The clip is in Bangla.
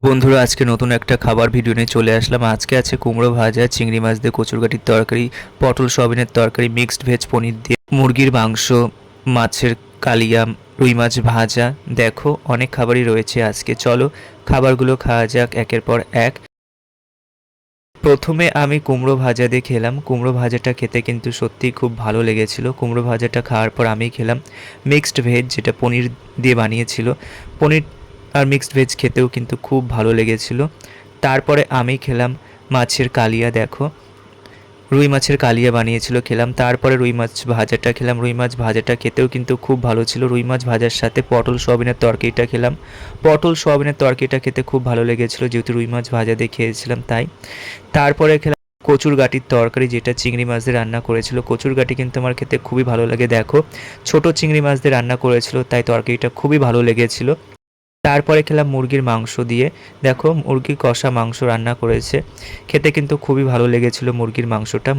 বন্ধুরা আজকে নতুন একটা খাবার ভিডিও নিয়ে চলে আসলাম। আজকে আছে কুমড়ো ভাজা, চিংড়ি মাছ দিয়ে কচুরগাঠির তরকারি, পটল সয়াবিনের তরকারি, মিক্সড ভেজ পনির দিয়ে মুরগির মাংস, মাছের কালিয়া, রুই মাছ ভাজা। দেখো অনেক খাবারই রয়েছে আজকে। চলো খাবারগুলো খাওয়া যাক একের পর এক। প্রথমে আমি কুমড়ো ভাজা দিয়ে খেলাম। কুমড়ো ভাজাটা খেতে কিন্তু সত্যিই খুব ভালো লেগেছিল। কুমড়ো ভাজাটা খাওয়ার পর আমি খেলাম মিক্সড ভেজ, যেটা পনির দিয়ে বানিয়েছিল। পনির আর মিক্সড ভেজ খেতেও কিন্তু খুব ভালো লেগেছিল। তারপরে আমি খেলাম মাছের কালিয়া। দেখো রুই মাছের কালিয়া বানিয়েছিল, খেলাম। তারপরে রুই মাছ ভাজাটা খেলাম। রুই মাছ ভাজাটা খেতেও কিন্তু খুব ভালো ছিল। রুই মাছ ভাজার সাথে পটল সয়াবিনের তরকারিটা খেলাম। পটল সয়াবিনের তরকারিটা খেতে খুব ভালো লেগেছিল, যেহেতু রুই মাছ ভাজা দিয়ে খেয়েছিলাম তাই। তারপরে খেলাম কচুরগাঠির তরকারি, যেটা চিংড়ি মাছ দিয়ে রান্না করেছিল। কচুরগাঠি কিন্তু আমার খেতে খুবই ভালো লাগে। দেখো ছোট চিংড়ি মাছ দিয়ে রান্না করেছিল, তাই তরকারিটা খুবই ভালো লেগেছিল। তারপরে খেলাম মুরগির মাংস দিয়ে। দেখো মুরগির কষা মাংস রান্না করেছে, খেতে কিন্তু খুবই ভালো লেগেছিল মুরগির মাংসটা।